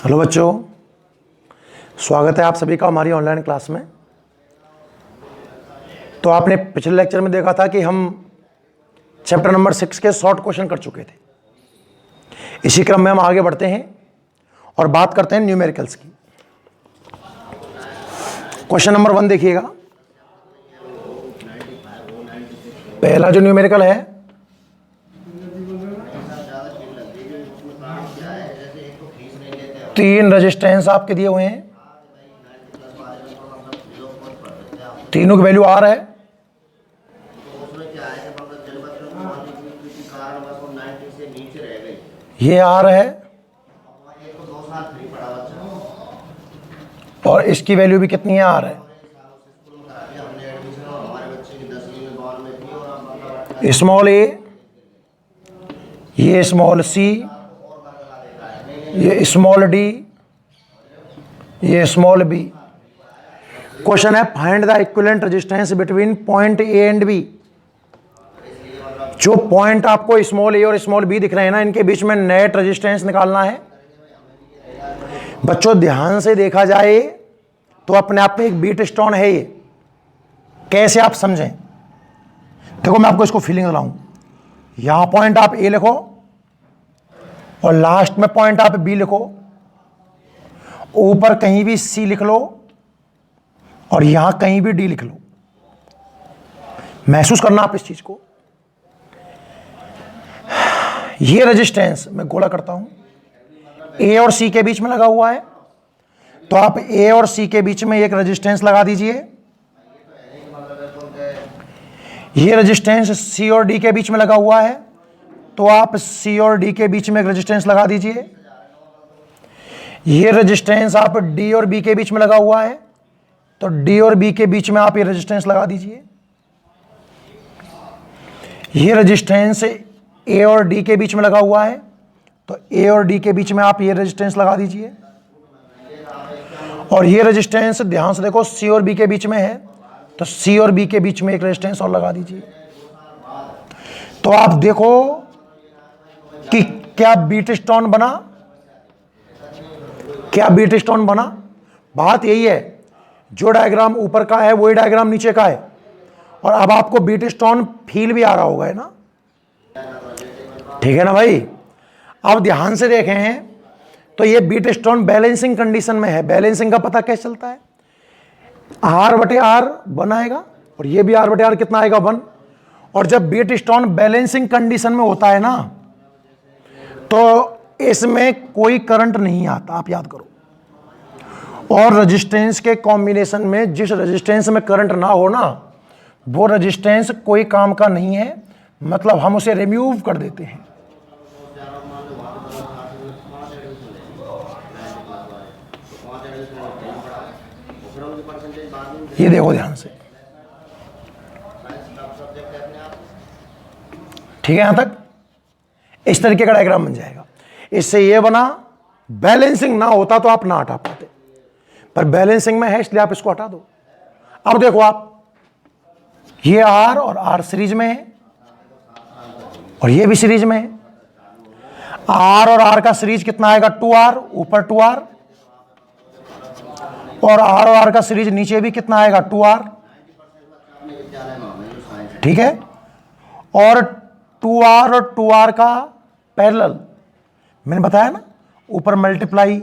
Hello बच्चों, स्वागत है आप सभी का हमारी ऑनलाइन क्लास में। तो आपने पिछले लेक्चर में देखा था कि हम चैप्टर नंबर 6 के शॉर्ट क्वेश्चन कर चुके थे। इसी क्रम में हम आगे बढ़ते हैं और बात करते हैं न्यूमेरिकल्स की। क्वेश्चन नंबर 1 देखिएगा। पहला जो न्यूमेरिकल है, तीन रेजिस्टेंस आपके दिए हुए हैं, तीनों की वैल्यू आर है। ये आर है और इसकी वैल्यू भी कितनी है, आर है। स्मॉल ए, ये स्मॉल सी, ये स्मॉल डी, ये स्मॉल बी। क्वेश्चन है find the equivalent resistance between point A and B. जो पॉइंट आपको स्मॉल ए और स्मॉल बी दिख रहे हैं ना, इनके बीच में नेट रेजिस्टेंस निकालना है। बच्चों ध्यान से देखा जाए तो अपने आप में एक बीट स्टोन है। ये कैसे आप समझें, देखो मैं आपको इसको फीलिंग दिलाऊं। यहां पॉइंट आप ए लिखो और लास्ट में पॉइंट आप बी लिखो, ऊपर कहीं भी सी लिख लो और यहां कहीं भी डी लिख लो। महसूस करना आप इस चीज को। ये रेजिस्टेंस मैं गोला करता हूं, ए और सी के बीच में लगा हुआ है, तो आप ए और सी के बीच में एक रेजिस्टेंस लगा दीजिए। ये रेजिस्टेंस सी और डी के बीच में लगा हुआ है, तो आप सी और डी के बीच में एक रेजिस्टेंस लगा दीजिए। ये रेजिस्टेंस आप डी और बी के बीच में लगा हुआ है, तो डी और बी के बीच में आप ये रेजिस्टेंस लगा दीजिए। ये रेजिस्टेंस ए और डी के बीच में लगा हुआ है, तो ए और डी के बीच में आप ये रेजिस्टेंस लगा दीजिए। और ये रेजिस्टेंस ध्यान से देखो सी और बी के बीच में है, तो सी और बी के बीच में एक रेजिस्टेंस और लगा दीजिए। तो आप देखो कि क्या बीट स्टोन बना, क्या बीट स्टोन बना। बात यही है, जो डायग्राम ऊपर का है वही डायग्राम नीचे का है। और अब आपको बीट स्टोन फील भी आ रहा होगा, है ना, ठीक है ना भाई। अब ध्यान से देखें हैं तो ये बीट स्टोन बैलेंसिंग कंडीशन में है। बैलेंसिंग का पता कैसे चलता है, आर बटे आर 1 आएगा और ये भी आर बटे आर कितना आएगा, 1। और जब बीट स्टोन बैलेंसिंग कंडीशन में होता है ना, तो इसमें कोई करंट नहीं आता, आप याद करो। और रेजिस्टेंस के कॉम्बिनेशन में जिस रेजिस्टेंस में करंट ना हो ना, वो रेजिस्टेंस कोई काम का नहीं है, मतलब हम उसे रिमूव कर देते हैं। ये देखो ध्यान से, ठीक है। यहां तक इस तरीके का डायग्राम बन जाएगा। इससे ये बना, बैलेंसिंग ना होता तो आप ना हटा पाते, पर बैलेंसिंग में है इसलिए आप इसको हटा दो। अब देखो आप, ये आर और आर सीरीज में है और ये भी सीरीज में है। आर और आर का सीरीज कितना आएगा, 2R, ऊपर 2R, और आर का सीरीज नीचे भी कितना आएगा, 2R, ठीक है। और 2R और 2R का पैरेलल मैंने बताया ना, ऊपर मल्टीप्लाई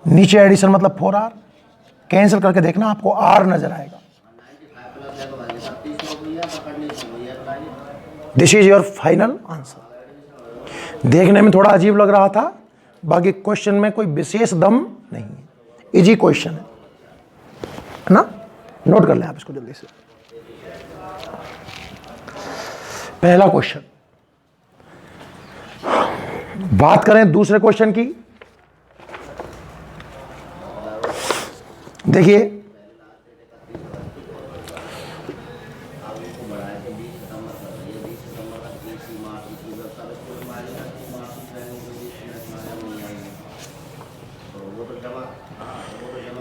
नीचे एडिशन, मतलब 4R। कैंसिल करके देखना, आपको R नजर आएगा। This is your final answer. देखने में थोड़ा अजीब लग रहा था, बाकी क्वेश्चन में कोई विशेष दम नहीं है, इजी क्वेश्चन है ना। नोट कर लें आप इसको जल्दी से। पहला क्वेश्चन। बात करें दूसरे क्वेश्चन की। देखिए,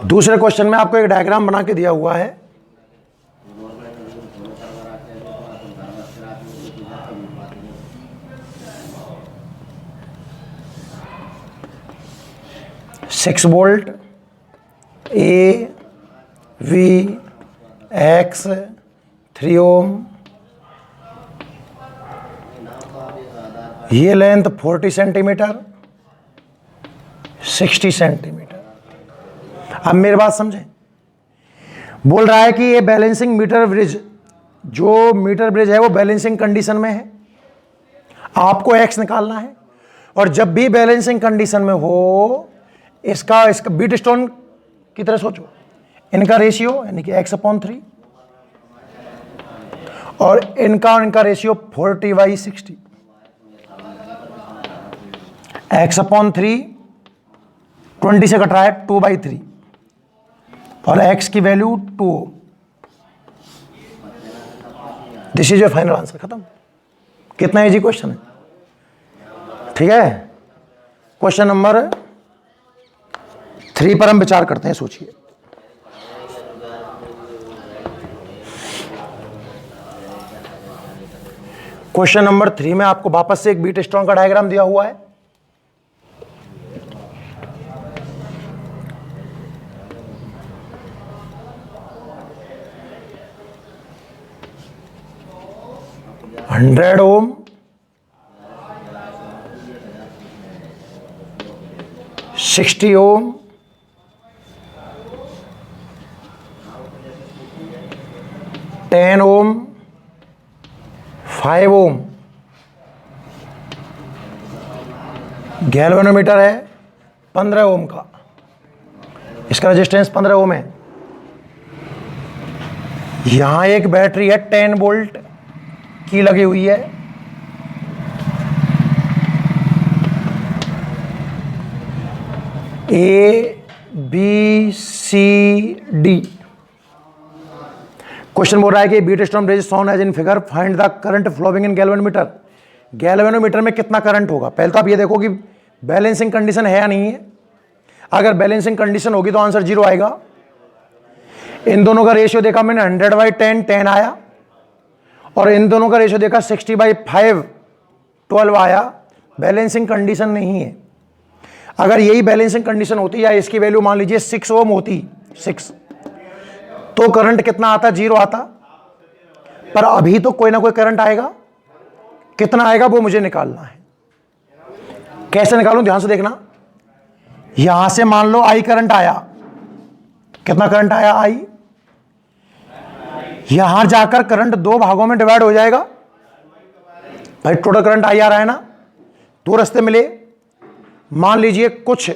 दूसरे क्वेश्चन में आपको एक डायग्राम बना के दिया हुआ है। 6 वोल्ट, ए वी एक्स 3 ओम, ये लेंथ 40 सेंटीमीटर, 60 सेंटीमीटर। अब मेरी बात समझें, बोल रहा है कि ये बैलेंसिंग मीटर ब्रिज, जो मीटर ब्रिज है वो बैलेंसिंग कंडीशन में है, आपको एक्स निकालना है। और जब भी बैलेंसिंग कंडीशन में हो, इसका बीट स्टोन की तरह सोचो, इनका रेशियो यानी कि x/3 और इनका रेशियो 40/60, x/3 20 से कट रहा है 2/3 और x की value 2। This is your final answer. खत्म। कितना इजी क्वेश्चन है, ठीक है। क्वेश्चन नंबर 3 पर हम विचार करते हैं, सोचिए। क्वेश्चन नंबर 3 में आपको वापस से एक बीट स्टोन का डायग्राम दिया हुआ है। $100 ओम, 60 ओम, 10 ओम, 5 ओम। गैल्वेनोमीटर है 15 ओम का, इसका रेजिस्टेंस 15 ओम है। यहां एक बैटरी है 10 वोल्ट की लगी हुई है, A B C D. Question बोल रहा है कि Wheatstone bridge shown as in figure, find the current flowing in galvanometer. Galvanometer में कितना करंट होगा। पहले तो आप ये देखो कि बैलेंसिंग कंडीशन है या नहीं है। अगर बैलेंसिंग कंडीशन होगी तो आंसर 0 आएगा। इन दोनों का रेशियो देखा मैंने 100/10, 10 आया, और इन दोनों का रेशियो देखा 60/5, 12 आया। बैलेंसिंग कंडीशन नहीं है। अगर यही बैलेंसिंग कंडीशन होती या इसकी वैल्यू मान लीजिए 6 ओम होती, 6, तो करंट कितना आता, 0 आता। पर अभी तो कोई ना कोई करंट आएगा, कितना आएगा वो मुझे निकालना है। कैसे निकालूं, ध्यान से देखना। यहां से मान लो आई करंट आया, कितना करंट आया, आई। यहां जाकर करंट 2 भागों में डिवाइड हो जाएगा। भाई टोटल करंट आई आ रहा है ना, 2 रास्ते मिले। मान लीजिए कुछ,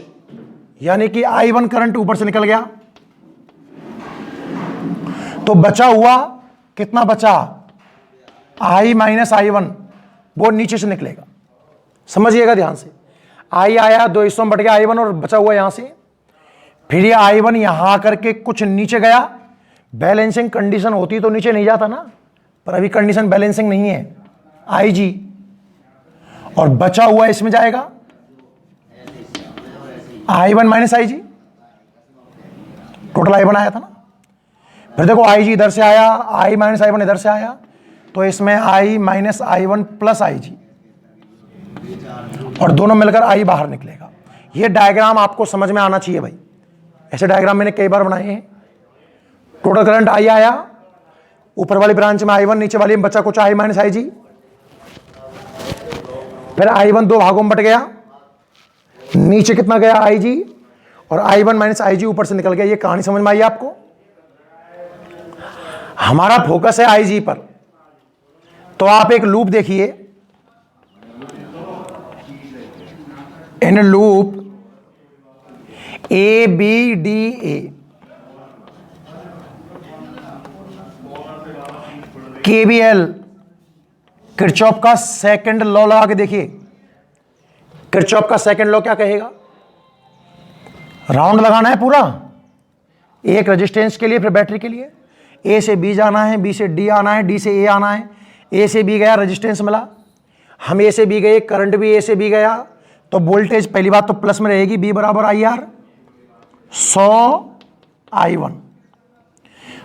यानी कि I1 करंट ऊपर से निकल गया, तो बचा हुआ कितना बचा, I - I1, वो नीचे से निकलेगा। समझिएगा ध्यान से। I आया 2 हिस्सों में बट गया I1, और बचा हुआ यहां से। फिर ये I1 यहां आकर के कुछ नीचे गया। बैलेंसिंग कंडीशन होती तो नीचे नहीं जाता ना, पर अभी कंडीशन बैलेंसिंग नहीं है, IG, और बचा हुआ इसमें जाएगा I1 - IG। टोटल I1 आया था ना। फिर देखो IG इधर से आया, I - I1 इधर से आया, तो इसमें I - I1 प्लस IG, और दोनों मिलकर I बाहर निकलेगा। ये डायग्राम आपको समझ में आना चाहिए भाई। ऐसे डायग्राम मैंने कई बार बनाए हैं। टोटल करंट I आया, ऊपर वाली ब्रांच में I1, नीचे वाली में बचा कुछ I - IG। फिर I1 2 भागों में बट गया, नीचे कितना गया IG, और I1 - IG ऊपर से निकल गया। ये कहानी समझ में आई आपको। हमारा फोकस है IG पर, तो आप एक लूप देखिए। In loop ABDA, KVL, Kirchhoff का सेकंड लॉ लगा के देखिए। किरचॉफ का सेकंड लॉ क्या कहेगा, राउंड लगाना है पूरा, एक रेजिस्टेंस के लिए, फिर बैटरी के लिए। A से B जाना है, B से D आना है, D से A आना है। A से B गया, रेजिस्टेंस मिला। हम A से B गए, करंट भी A से B गया, तो वोल्टेज पहली बात तो प्लस में रहेगी, B बराबर IR 100 I1।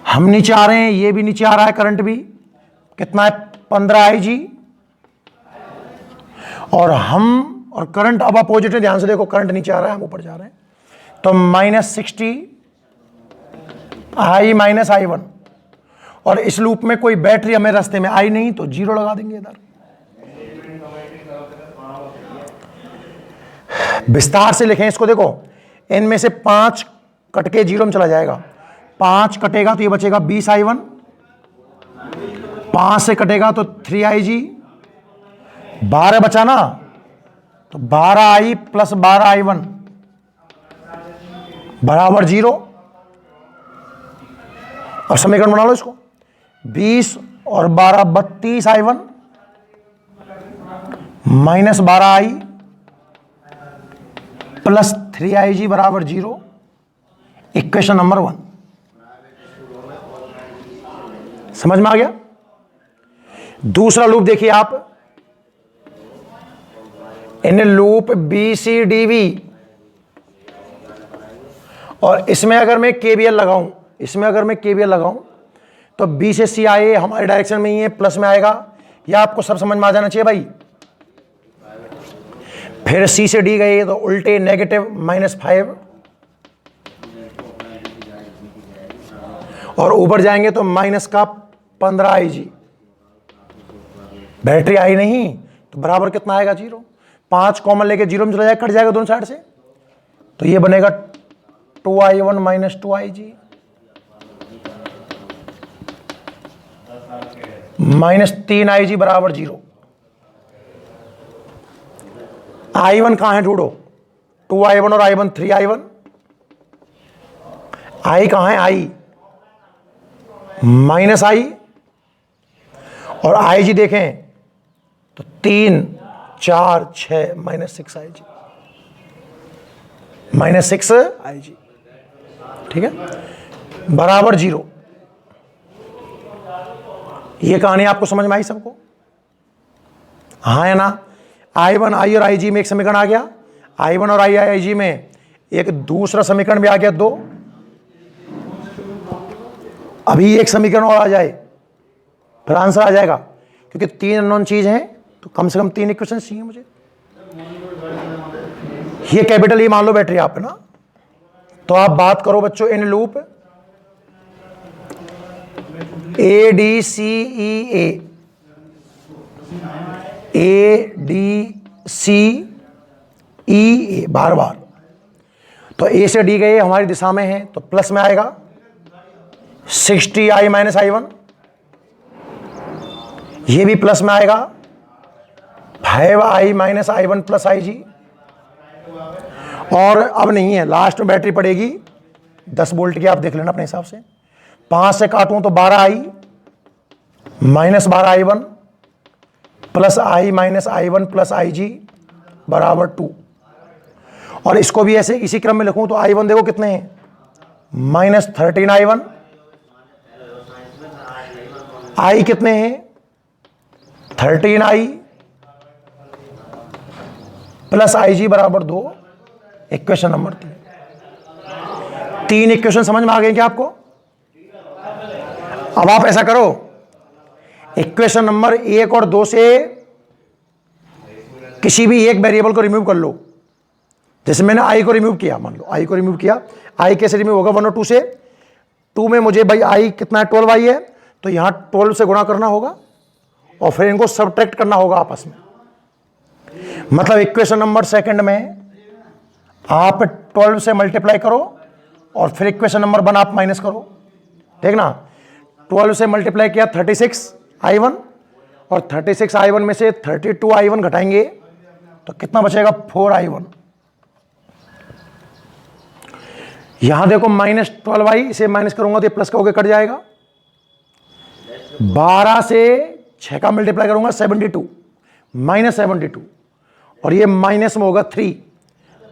हम नीचे आ रहे हैं, ये भी नीचे आ रहा है, करंट भी कितना है 15 IG, और हम और करंट अब अपोजिट है। ध्यान से देखो, करंट नीचे आ रहा है, हम ऊपर जा रहे हैं। तो -60 I माइनस I1, और इस लूप में कोई बैटरी हमें रास्ते में आई नहीं तो 0 लगा देंगे इधर। विस्तार से लिखें इसको, देखो इनमें से 5 कट के 0 में चला जाएगा, 5 कटेगा तो ये बचेगा 20 I1, 5 से कटेगा तो 3IG, 12 बचा ना, तो 12I प्लस 12I1 बराबर 0। अब समीकरण बना लो इसको, 20 और 12 32I1 minus 12I plus 3IG बराबर 0। इक्वेशन नंबर 1 समझ में आ गया। दूसरा लूप देखिए आप, इन लूप BCDV, और इसमें अगर मैं KVL लगाऊं, तो B से C आए हमारे डायरेक्शन में ही है, प्लस में आएगा, या आपको सब समझ में आ जाना चाहिए भाई। फिर C से D गए तो उल्टे नेगेटिव -5, और ऊपर जाएंगे तो माइनस का 15IG। बैटरी आई नहीं तो बराबर कितना आएगा 0। 5 कॉमन लेके 0 में चला जाएगा, कट जाएगा दोनों साइड से, तो ये बनेगा 2I1 minus 2IG minus 3IG बराबर 0। I1 कहां है ढूंढो, 2I1 और I1 3I1। I कहां है, I माइनस I, और IG देखें तो 3 4 6 -6IG, -6IG, ठीक है, बराबर 0। ये कहानी आपको समझ में आई सबको, हाँ है ना। I1 I और IG में एक समीकरण आ गया, I1 और IG में एक दूसरा समीकरण भी आ गया 2। अभी एक समीकरण और आ जाए फिर आंसर आ जाएगा, क्योंकि 3 अननोन चीज हैं तो कम से कम 3 इक्वेशन चाहिए मुझे। ये कैपिटल ई मान लो बैटरी आप है ना, तो आप बात करो बच्चों इन लूप ADCEA, बार बार, तो A से D गए हमारी दिशा में है तो प्लस में आएगा 60I माइनस I1, ये भी प्लस में आएगा 5I minus I1 plus IG, और अब नहीं है, लास्ट में बैटरी पड़ेगी 10 वोल्ट की, आप देख लेना अपने हिसाब से। 5 से काटूं तो 12I minus 12I1 plus I minus I1 plus IG बराबर 2। और इसको भी ऐसे इसी क्रम में लिखूं तो I1 देखो कितने हैं, -13I1, I कितने हैं 13I प्लस IG बराबर 2। इक्वेशन नंबर 3 इक्वेशन समझ में आ गए क्या आपको। अब आप ऐसा करो, इक्वेशन नंबर 1 और 2 से किसी भी एक वेरिएबल को रिमूव कर लो। जैसे मैंने I को रिमूव किया, मान लो I को रिमूव किया, I कैसे रिमूव होगा 1 और 2 से। 2 में मुझे भाई I कितना है 12I है, तो यहां 12 से गुणा करना होगा और फिर इनको सबट्रैक्ट करना होगा आपस में। मतलब इक्वेशन नंबर 2 में आप 12 से मल्टीप्लाई करो और फिर इक्वेशन नंबर 1 आप माइनस करो। देखना 12 से मल्टीप्लाई किया 36I1, और 36I1 में से 32I1 घटाएंगे तो कितना बचेगा 4I1। यहां देखो -12I, इसे माइनस करूंगा तो ये प्लस का होकर कट जाएगा। 12 से 6 का मल्टीप्लाई करूंगा 72, -72, और ये माइनस में होगा 3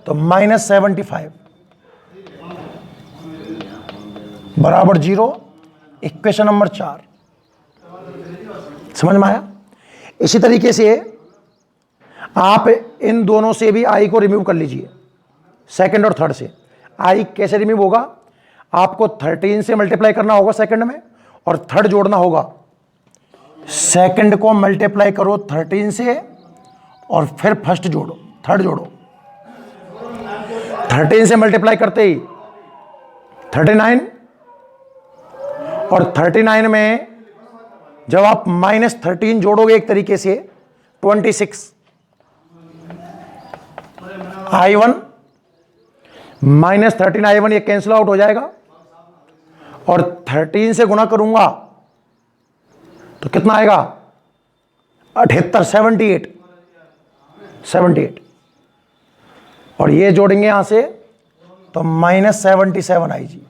तो -75 बराबर 0। इक्वेशन नंबर 4 समझ में आया। इसी तरीके से आप इन दोनों से भी I को रिमूव कर लीजिए, सेकंड और थर्ड से। I कैसे रिमूव होगा, आपको 13 से मल्टीप्लाई करना होगा सेकंड में, और थर्ड जोड़ना होगा। सेकंड को मल्टीप्लाई करो 13 से और फिर फर्स्ट जोड़ो, थर्ड जोड़ो। 13 से मल्टीप्लाई करते ही 39, और 39 में जब आप -13 जोड़ोगे एक तरीके से 26, I1 -13 I1 ये कैंसिल आउट हो जाएगा, और 13 से गुना करूंगा तो कितना आएगा 78, 78, और ये जोड़ेंगे यहां से तो -77 आई जी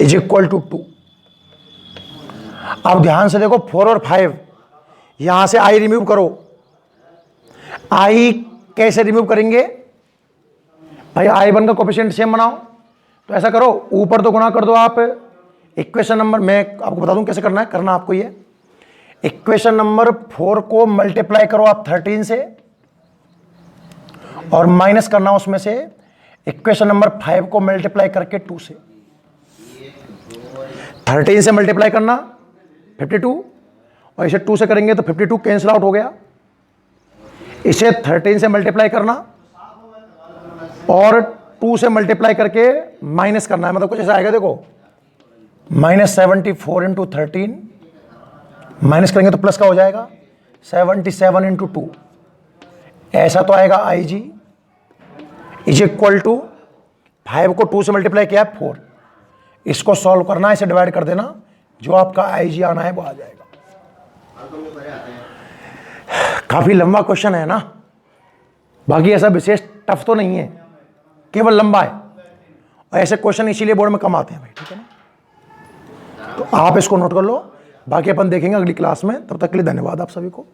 इज इक्वल टू 2। अब ध्यान से देखो 4 और 5, यहां से आई रिमूव करो। आई कैसे रिमूव करेंगे भाई, I1 का कोफिशिएंट सेम बनाओ, तो ऐसा करो ऊपर तो गुना कर दो आप इक्वेशन नंबर, मैं आपको बता दूं कैसे करना है, करना आपको ये इक्वेशन नंबर 4 को मल्टीप्लाई करो आप 13 से, और माइनस करना उसमें से इक्वेशन नंबर 5 को मल्टीप्लाई करके 2 से। 13 से मल्टीप्लाई करना 52, और इसे 2 से करेंगे तो 52 कैंसिल आउट हो गया। इसे 13 से मल्टीप्लाई करना और 2 से मल्टीप्लाई करके माइनस करना है, मतलब कुछ ऐसा आएगा देखो, -74 इंटू 13, माइनस करेंगे तो प्लस का हो जाएगा 77 इंटू 2, ऐसा तो आएगा आई जी इज इक्वल टू 5 को 2 से मल्टीप्लाई किया 4। इसको सॉल्व करना है, इसे डिवाइड कर देना, जो आपका आई जी आना है वो आ जाएगा। काफी लंबा क्वेश्चन है ना, बाकी ऐसा विशेष टफ तो नहीं है, केवल लंबा है, और ऐसे क्वेश्चन इसीलिए बोर्ड में कम आते हैं भाई, ठीक है ना। तो आप इसको नोट कर लो, बाकी अपन देखेंगे अगली क्लास में। तब तक के लिए धन्यवाद आप सभी को।